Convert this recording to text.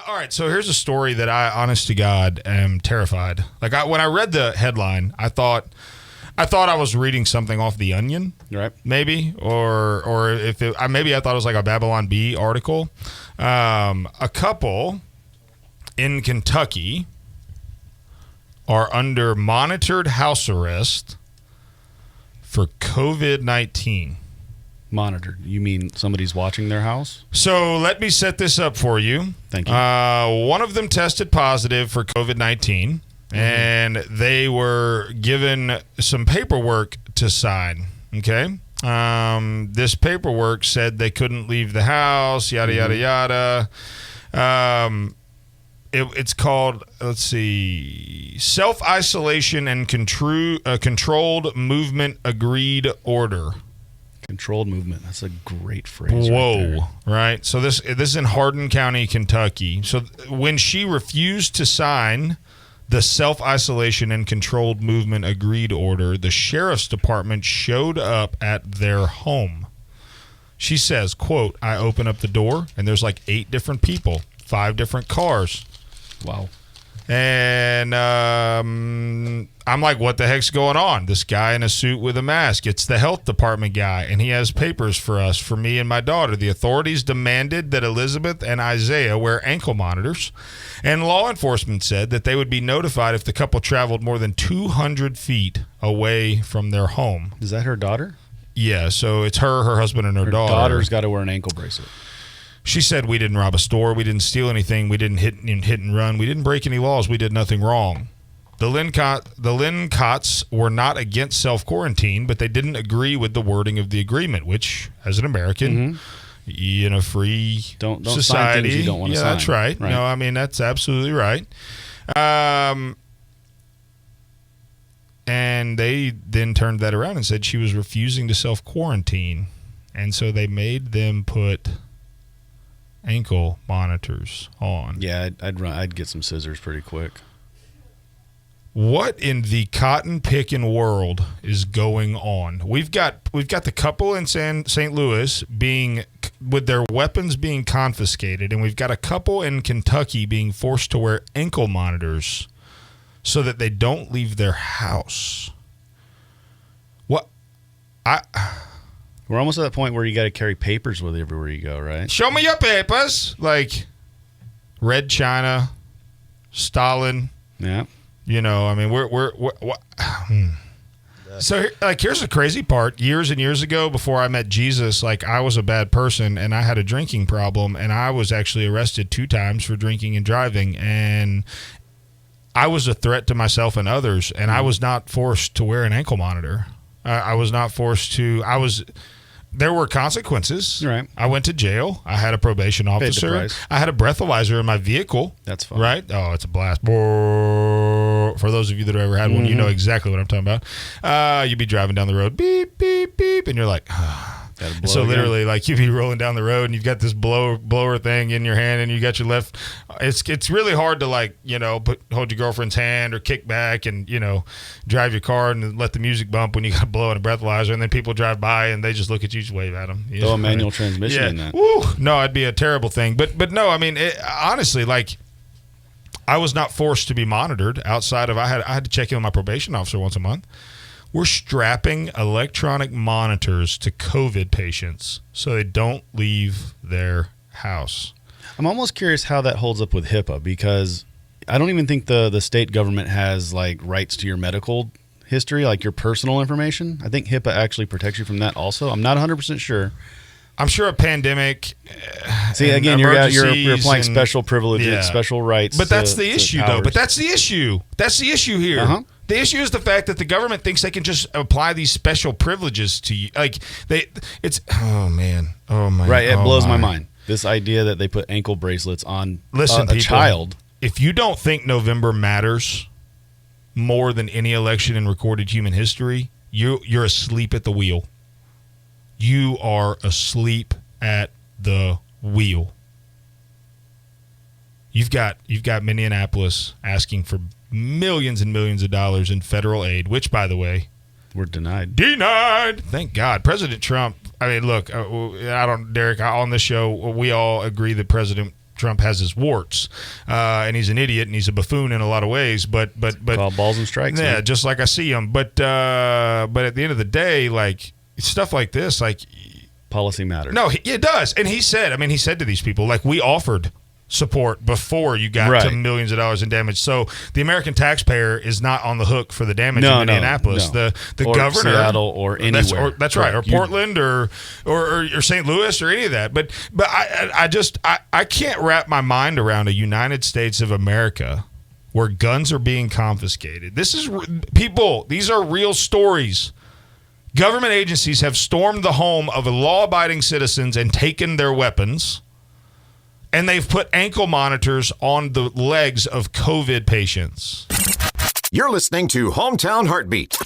All right, so here's a story that I, honest to God, am terrified. Like when I read the headline, I thought I was reading something off The Onion, Right. maybe, or if maybe I thought it was like a Babylon Bee article. A couple in Kentucky are under monitored house arrest for COVID-19. Monitored. You mean somebody's watching their house? So let me set this up for you. Thank you. One of them tested positive for COVID-19, and they were given some paperwork to sign. Okay. This paperwork said they couldn't leave the house, yada, yada, yada. It's called, let's see, self-isolation and controlled movement agreed order. Controlled movement. That's a great phrase. Whoa, right? So this is in Hardin County, Kentucky. So when she refused to sign the self-isolation and controlled movement agreed order, the sheriff's department showed up at their home. She says, quote, I open up the door and there's like 8 different people, 5 different cars. Wow. And I'm like, what the heck's going on? This guy in a suit with a mask. It's the health department guy, and he has papers for us, for me and my daughter. The authorities demanded that Elizabeth and Isaiah wear ankle monitors, and law enforcement said that they would be notified if the couple traveled more than 200 feet away from their home. Is that her daughter? Yeah, so it's her husband, and her daughter. Her daughter's got to wear an ankle bracelet. She said, we didn't rob a store, we didn't steal anything, we didn't hit and run, we didn't break any laws, we did nothing wrong. The Lincotts were not against self-quarantine, but they didn't agree with the wording of the agreement, which, as an American, in a free don't society, sign things you don't want to sign. That's right. No, I mean, that's absolutely right. And they then turned that around and said she was refusing to self-quarantine, and so they made them put ankle monitors on. Yeah, I'd get some scissors pretty quick. What in the cotton picking world is going on? We've got the couple in St. Louis being with their weapons being confiscated, and we've got a couple in Kentucky being forced to wear ankle monitors so that they don't leave their house. What? We're almost at that point where you got to carry papers with you everywhere you go, right? Show me your papers. Like Red China, Stalin. Yeah. You know, I mean, we're So, like, here's the crazy part. Years and years ago, before I met Jesus, like, I was a bad person, and I had a drinking problem, and I was actually arrested 2 times for drinking and driving, and I was a threat to myself and others, and I was not forced to wear an ankle monitor. I was not forced to. There were consequences. Right. I went to jail. I had a probation officer. Paid the price. I had a breathalyzer in my vehicle. That's fun. Right? Oh, it's a blast. For those of you that have ever had one, you know exactly what I'm talking about. You'd be driving down the road, beep, beep, beep, and you're like, so literally, like, you'd be rolling down the road and you've got this blower thing in your hand and you got your left. It's really hard to, like, you know, hold your girlfriend's hand or kick back and, you know, drive your car and let the music bump when you got to blow on a breathalyzer, and then people drive by and they just look at you, just wave at them. Throw a manual transmission in that. Woo. No, it'd be a terrible thing. But no, I mean, honestly, like, I was not forced to be monitored outside of I had to check in with my probation officer once a month. We're strapping electronic monitors to COVID patients so they don't leave their house. I'm almost curious how that holds up with HIPAA, because I don't even think the state government has, like, rights to your medical history, like your personal information. I think HIPAA actually protects you from that also. I'm not 100% sure. I'm sure a pandemic. See, again, you're applying special privileges, special rights. But that's the issue, though. But that's the issue. That's the issue here. Uh-huh. The issue is the fact that the government thinks they can just apply these special privileges to you. Like, oh man, oh my, right. It blows my mind. This idea that they put ankle bracelets on a child. If you don't think November matters more than any election in recorded human history, you're asleep at the wheel. You are asleep at the wheel. You've got Minneapolis asking for millions and millions of dollars in federal aid, which, by the way, we're denied. Thank God. President Trump. I mean, look, Derek, on this show, we all agree that President Trump has his warts, and he's an idiot and he's a buffoon in a lot of ways. But call balls and strikes. Yeah, man. just like I see him. But at the end of the day, like stuff like this, like policy matters. No, it does. And he said to these people, like, we offered support before you got to millions of dollars in damage. So the American taxpayer is not on the hook for the damage in Indianapolis. No. The or governor, Seattle, or anywhere. That's right. Or Portland, or St. Louis, or any of that. But I can't wrap my mind around a United States of America where guns are being confiscated. These are real stories. Government agencies have stormed the home of law-abiding citizens and taken their weapons. And they've put ankle monitors on the legs of COVID patients. You're listening to Hometown Heartbeat.